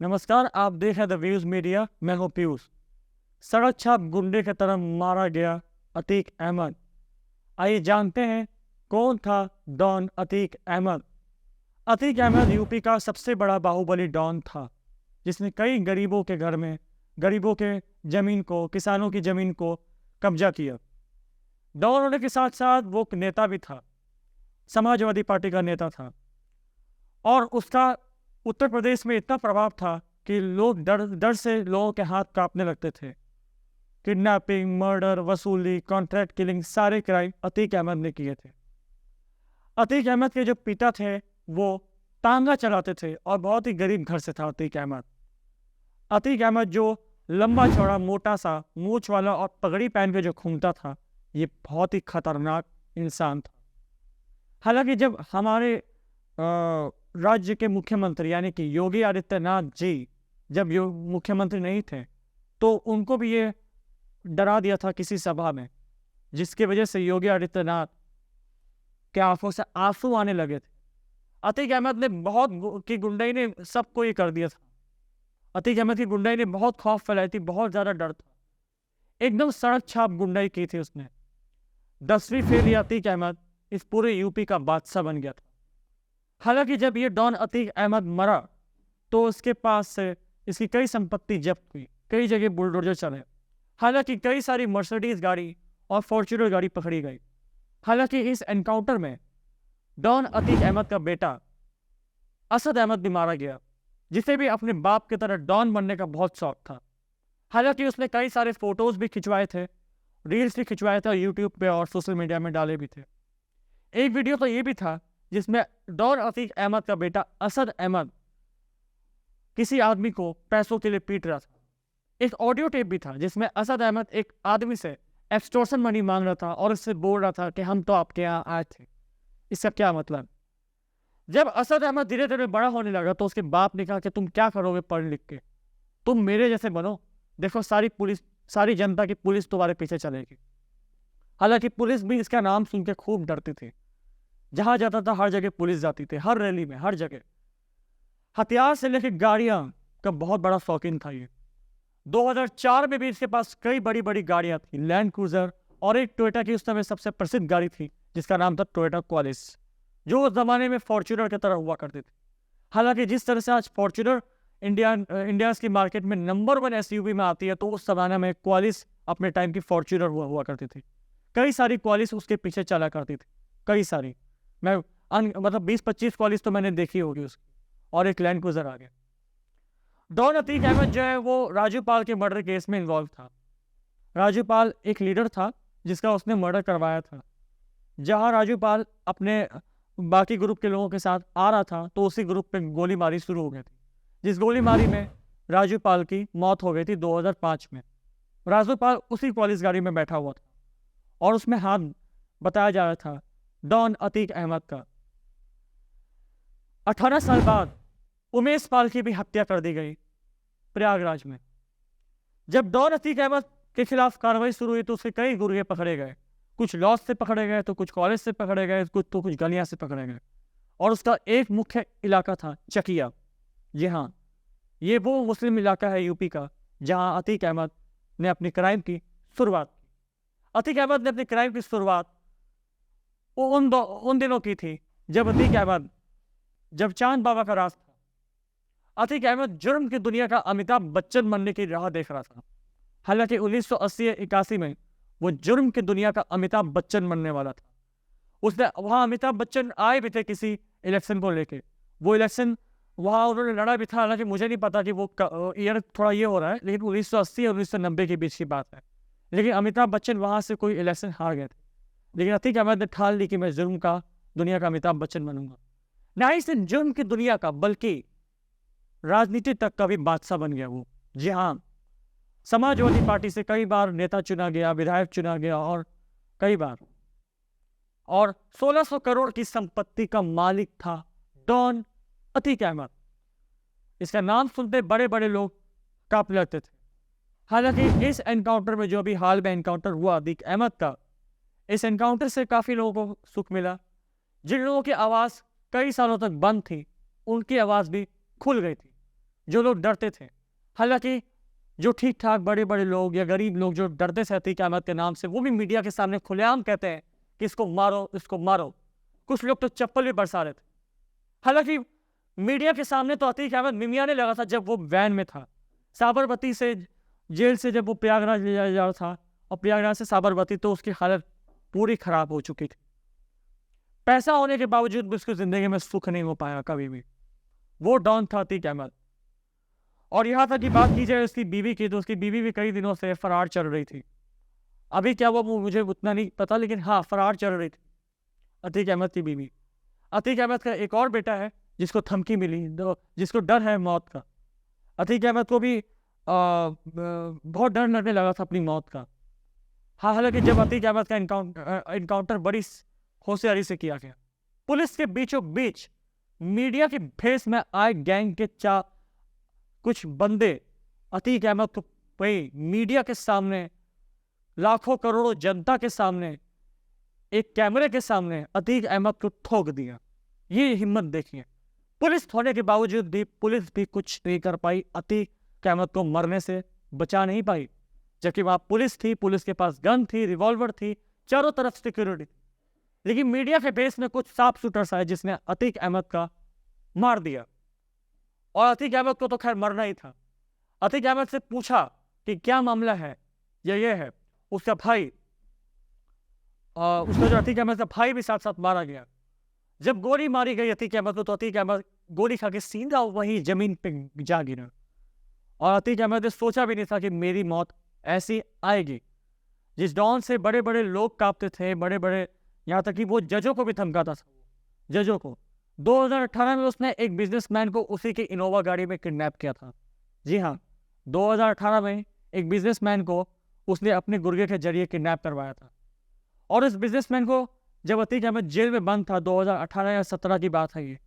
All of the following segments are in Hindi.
नमस्कार, आप देख रहे हैं द व्यूज मीडिया। मैं हूं पीयूष। सड़क छाप गुंडे की तरह मारा गया अतीक अहमद। आइए जानते हैं कौन था डॉन अतीक अहमद। अतीक अहमद यूपी का सबसे बड़ा बाहुबली डॉन था, जिसने कई गरीबों के घर में गरीबों के जमीन को, किसानों की जमीन को कब्जा किया। डॉन होने के साथ साथ वो एक नेता भी था, समाजवादी पार्टी का नेता था, और उसका उत्तर प्रदेश में इतना प्रभाव था कि लोग डर डर से लोगों के हाथ कांपने लगते थे। किडनैपिंग, मर्डर, वसूली, कॉन्ट्रैक्ट किलिंग, सारे क्राइम अतीक अहमद ने किए थे। अतीक अहमद के जो पिता थे वो तांगा चलाते थे और बहुत ही गरीब घर से था अतीक अहमद। अतीक अहमद जो लंबा चौड़ा, मोटा सा, मूछ वाला और पगड़ी पहन के जो घूमता था, ये बहुत ही खतरनाक इंसान था। हालांकि जब हमारे राज्य के मुख्यमंत्री यानी कि योगी आदित्यनाथ जी जब मुख्यमंत्री नहीं थे, तो उनको भी ये डरा दिया था किसी सभा में, जिसकी वजह से योगी आदित्यनाथ के आंखों से आंसू आने लगे थे। अतीक अहमद ने की गुंडाई ने सबको ये कर दिया था। अतीक अहमद की गुंडाई ने बहुत खौफ फैलाई थी, बहुत ज्यादा डर था। एकदम सड़क छाप गुंडाई की थी उसने। 10वीं फेल अतीक अहमद इस पूरे यूपी का बादशाह बन गया था। हालांकि जब ये डॉन अतीक अहमद मरा तो उसके पास से इसकी कई संपत्ति जब्त हुई, कई जगह बुलडोजर चले। हालांकि कई सारी मर्सिडीज गाड़ी और फॉर्च्यूनर गाड़ी पकड़ी गई। हालांकि इस एनकाउंटर में डॉन अतीक अहमद का बेटा असद अहमद भी मारा गया, जिसे भी अपने बाप की तरह डॉन बनने का बहुत शौक था। हालांकि उसने कई सारे फोटोज भी खिंचवाए थे, रील्स भी खिंचवाए थे और यूट्यूब पे और सोशल मीडिया में डाले भी थे। एक वीडियो तो ये भी था जिसमें डॉन अतीक अहमद का बेटा असद अहमद किसी आदमी को पैसों के लिए पीट रहा था। एक ऑडियो टेप भी था जिसमें असद अहमद एक आदमी से एक्सटॉर्शन मनी मांग रहा था और उससे बोल रहा था कि हम तो आपके यहाँ आए थे। इसका क्या मतलब? जब असद अहमद धीरे धीरे बड़ा होने लगा तो उसके बाप ने कहा कि तुम क्या करोगे पढ़ लिख के, तुम मेरे जैसे बनो, देखो सारी जनता की पुलिस तुम्हारे पीछे चलेगी। हालांकि पुलिस भी इसका नाम सुन के खूब डरती थी। जहां जाता था हर जगह पुलिस जाती थी, हर रैली में, हर जगह। हथियार से लेकर गाड़ियां का बहुत बड़ा शौकीन था ये। 2004 में भी इसके पास कई बड़ी बड़ी गाड़ियां थी, लैंड क्रूजर, और एक टोयोटा की उस समय सबसे प्रसिद्ध गाड़ी थी जिसका नाम था टोयोटा क्वालिस, जो उस जमाने में फॉर्च्यूनर की तरह हुआ करती थी। हालांकि जिस तरह से आज फॉर्च्यूनर इंडिया की मार्केट में नंबर 1 एसयूवी में आती है, तो उस जमाने में क्वालिस अपने टाइम की फॉर्च्यूनर हुआ करती थी। कई सारी क्वालिस उसके पीछे चला करती थी, कई सारी। मैं मतलब 20-25 क्वालिस तो मैंने देखी होगी उसकी, और एक लैंड क्रूजर आ गया। डॉन अतीक अहमद जो है वो राजू पाल के मर्डर केस में इन्वॉल्व था। राजू पाल एक लीडर था जिसका उसने मर्डर करवाया था। जहां राजू पाल अपने बाकी ग्रुप के लोगों के साथ आ रहा था, तो उसी ग्रुप पे गोलीबारी शुरू हो गई थी, जिस गोलीबारी में राजू पाल की मौत हो गई थी 2005 में। राजू पाल उसी पुलिस गाड़ी में बैठा हुआ था और उसमें हाथ बताया जा रहा था डॉन अतीक अहमद का। 18 साल बाद उमेश पाल की भी हत्या कर दी गई प्रयागराज में। जब डॉन अतीक अहमद के खिलाफ कार्रवाई शुरू हुई तो उसके कई गुर्गे पकड़े गए। कुछ लॉज से पकड़े गए, तो कुछ कॉलेज से पकड़े गए, कुछ गलियां से पकड़े गए। और उसका एक मुख्य इलाका था चकिया। जी हाँ, ये वो मुस्लिम इलाका है यूपी का जहां अतीक अहमद ने अपनी क्राइम की शुरुआत की। अतीक अहमद ने अपनी क्राइम की शुरुआत उन दिनों की थी जब अतीक अहमद जब चांद बाबा का राज था। अतीक अहमद जुर्म की दुनिया का अमिताभ बच्चन बनने की राह देख रहा था। हालांकि 1980-81 में वो जुर्म की दुनिया का अमिताभ बच्चन बनने वाला था। उसने वहां अमिताभ बच्चन आए भी थे किसी इलेक्शन को लेके। वो इलेक्शन वहां उन्होंने लड़ा भी था। हालांकि मुझे नहीं पता कि वो ईयर थोड़ा ये हो रहा है, लेकिन 1980 और 1990 के बीच की बात है। लेकिन अमिताभ बच्चन वहां से कोई इलेक्शन हार गए थे। लेकिन अतीक अहमद ने ठान ली कि मैं जुर्म का दुनिया का अमिताभ बच्चन बनूंगा। ना ही सिर्फ जुर्म की दुनिया का, बल्कि राजनीति तक का भी बादशाह बन गया वो। जी हाँ, समाजवादी पार्टी से कई बार नेता चुना गया, विधायक चुना गया, और कई बार, और 1600 करोड़ की संपत्ति का मालिक था डॉन अतीक अहमद। इसका नाम सुनते बड़े बड़े लोग कांपने लगते थे। हालांकि इस एनकाउंटर में, जो अभी हाल में एनकाउंटर हुआ अतीक अहमद का, इस एनकाउंटर से काफी लोगों को सुख मिला। जिन लोगों की आवाज कई सालों तक बंद थी, उनकी आवाज भी खुल गई थी। जो लोग डरते थे। हालांकि जो ठीक ठाक बड़े बड़े लोग या गरीब लोग जो डरते थे अतीक अहमद के नाम से, वो भी मीडिया के सामने खुलेआम कहते हैं कि इसको मारो, इसको मारो। कुछ लोग तो चप्पल भी बरसा रहे थे। हालांकि मीडिया के सामने तो अतीक अहमद मिमियाने लगा था जब वो वैन में था, साबरमती से जेल से जब वो प्रयागराज ले जाया जा रहा था, और प्रयागराज से साबरमती, तो उसकी हालत पूरी खराब हो चुकी थी। पैसा होने के बावजूद भी उसकी जिंदगी में सुख नहीं हो पाया कभी भी। वो डॉन था अतीक अहमद। और यहाँ तक की बात की जाए उसकी बीवी की, तो उसकी बीवी भी कई दिनों से फरार चल रही थी। अभी क्या वो मुझे उतना नहीं पता, लेकिन हाँ, फरार चल रही थी अतीक अहमद की बीवी। अतीक अहमद का एक और बेटा है जिसको धमकी मिली, जिसको डर है मौत का। अतीक अहमद को भी बहुत डर लगने लगा था अपनी मौत का। हाँ, हालांकि जब अतीक अहमद का इनकाउंटर बड़ी होशियारी से किया गया, पुलिस के बीचों बीच मीडिया के भेस में आए गैंग के कुछ बंदे अतीक अहमद को मीडिया के सामने, लाखों करोड़ों जनता के सामने, एक कैमरे के सामने अतीक अहमद को ठोक दिया। ये हिम्मत देखिए। पुलिस होने के बावजूद भी पुलिस भी कुछ नहीं कर पाई, अतीक अहमद को मरने से बचा नहीं पाई। जबकि वहां पुलिस थी, पुलिस के पास गन थी, रिवॉल्वर थी, चारों तरफ सिक्योरिटी थी। लेकिन मीडिया के बेस में कुछ साफ शूटर्स आए जिसने अतीक अहमद का मार दिया। और अतीक अहमद को तो खैर मरना ही था। अतीक अहमद से पूछा कि क्या मामला है, ये है। उसका भाई, उसका जो अतीक अहमद का भाई भी साथ साथ मारा गया। जब गोली मारी गई अतीक अहमद को, तो अतीक अहमद गोली खा के सीधा वही जमीन पे जा गिरा। और अतीक अहमद ने सोचा भी नहीं था कि मेरी मौत ऐसी आएगी। जिस डॉन से बड़े बड़े लोग कांपते थे, बड़े बड़े, यहाँ तक कि वो जजों को भी धमकाता था। जजों को 2018 में उसने एक बिजनेसमैन को उसी की इनोवा गाड़ी में किडनैप किया था। जी हाँ, 2018 में एक बिजनेसमैन को उसने अपने गुर्गे के जरिए किडनैप करवाया था। और इस बिजनेसमैन को जब अतीक अहमद जेल में बंद था, 2018 या 17 की बात है ये,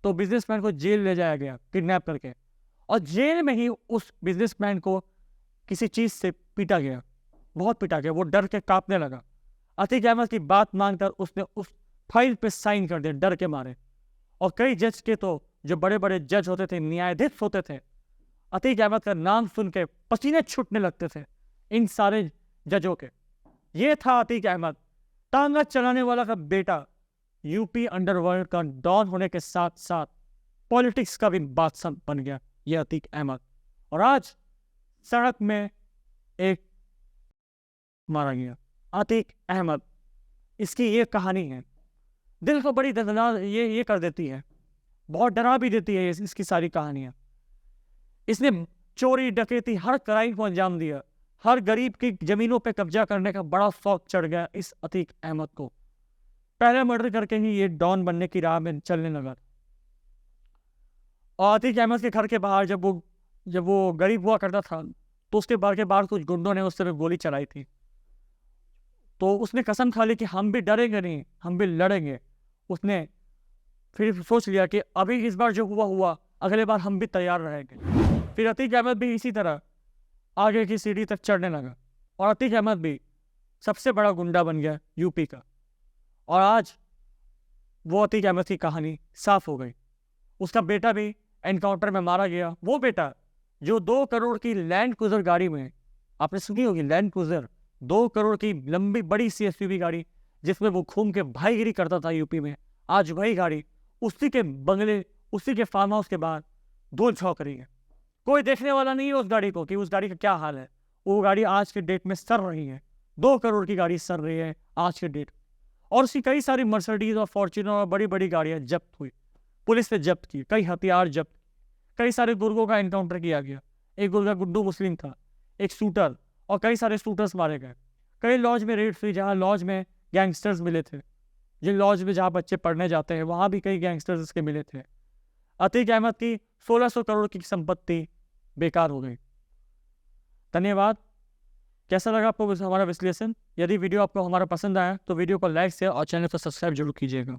तो बिजनेसमैन को जेल ले जाया गया किडनैप करके। और जेल में ही उस बिजनेसमैन को किसी चीज से पीटा गया, बहुत पीटा गया। वो डर के कांपने लगा। अतीक अहमद की बात मानकर उसने उस फाइल पे साइन कर दिया डर के मारे। और कई जज के तो जो बड़े बड़े जज होते थे, न्यायाधीश होते थे, अतीक अहमद का नाम सुन के पसीने छूटने लगते थे इन सारे जजों के। ये था अतीक अहमद, तांगा चलाने वाला का बेटा, यूपी अंडरवर्ल्ड का डॉन होने के साथ साथ पॉलिटिक्स का भी बादशाह बन गया ये अतीक अहमद। और आज सड़क में एक मारा गया अतीक अहमद। इसकी ये कहानी है, दिल को बड़ी दर्दनाक ये कर देती है, बहुत डरा भी देती है इसकी सारी कहानियां। इसने चोरी डकैती हर क्राइम को अंजाम दिया। हर गरीब की जमीनों पे कब्जा करने का बड़ा शौक चढ़ गया इस अतीक अहमद को। पहले मर्डर करके ही ये डॉन बनने की राह में चलने लगा। और अतीक अहमद के घर के बाहर जब वो गरीब हुआ करता था, तो उसके घर के बाहर कुछ गुंडों ने उस तरफ गोली चलाई थी। तो उसने कसम खा ली कि हम भी डरेंगे नहीं, हम भी लड़ेंगे। उसने फिर सोच लिया कि अभी इस बार जो हुआ, अगले बार हम भी तैयार रहेंगे। फिर अतीक अहमद भी इसी तरह आगे की सीढ़ी तक चढ़ने लगा। और अतीक अहमद भी सबसे बड़ा गुंडा बन गया यूपी का। और आज वो अतीक अहमद की कहानी साफ हो गई। उसका बेटा भी एनकाउंटर में मारा गया। वो बेटा जो 2 करोड़ की लैंड क्रूजर गाड़ी में, आपने सुनी होगी लैंड क्रूजर, 2 करोड़ की लंबी बड़ी सी एसयूवी गाड़ी जिसमें वो घूम के भाईगिरी करता था यूपी में, आज वही गाड़ी उसी के बंगले, उसी के फार्म हाउस के बाहर धूल झोंक रही है। कोई देखने वाला नहीं है उस गाड़ी को कि उस गाड़ी का क्या हाल है। वो गाड़ी आज के डेट में सर रही है, 2 करोड़ की गाड़ी सर रही है आज के डेट। और उसकी कई सारी मर्सिडीज और फॉर्च्यूनर और बड़ी बड़ी गाड़ियां जब्त हुई, पुलिस ने जब्त की, कई हथियार जब्त, कई सारे गुर्गों का एनकाउंटर किया गया। एक गुर्गा गुड्डू मुस्लिम था, एक शूटर, और कई सारे शूटर्स मारे गए। कई लॉज में रेड हुई जहाँ लॉज में गैंगस्टर्स मिले थे। जिन लॉज में जहाँ बच्चे पढ़ने जाते हैं वहाँ भी कई गैंगस्टर्स इसके मिले थे। अतीक अहमद की 1600 करोड़ की संपत्ति बेकार हो गई। धन्यवाद। कैसा लगा आपको हमारा विश्लेषण? यदि वीडियो आपको हमारा पसंद आया तो वीडियो को लाइक शेयर और चैनल को सब्सक्राइब जरूर कीजिएगा।